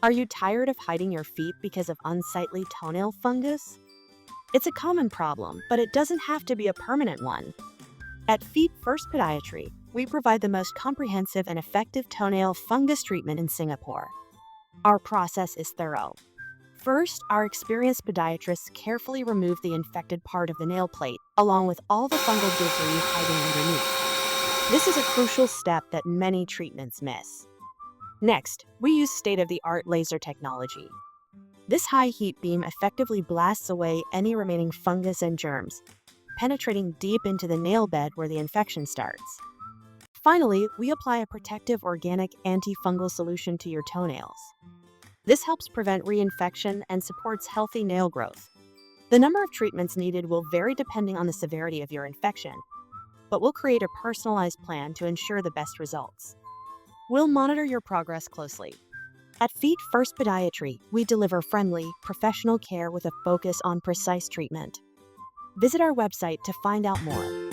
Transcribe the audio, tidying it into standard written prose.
Are you tired of hiding your feet because of unsightly toenail fungus? It's a common problem, but it doesn't have to be a permanent one. At Feet First Podiatry, we provide the most comprehensive and effective toenail fungus treatment in Singapore. Our process is thorough. First, our experienced podiatrists carefully remove the infected part of the nail plate, along with all the fungal debris hiding underneath. This is a crucial step that many treatments miss. Next, we use state-of-the-art laser technology. This high-heat beam effectively blasts away any remaining fungus and germs, penetrating deep into the nail bed where the infection starts. Finally, we apply a protective organic anti-fungal solution to your toenails. This helps prevent reinfection and supports healthy nail growth. The number of treatments needed will vary depending on the severity of your infection, but we'll create a personalized plan to ensure the best results. We'll monitor your progress closely. At Feet First Podiatry, we deliver friendly, professional care with a focus on precise treatment. Visit our website to find out more.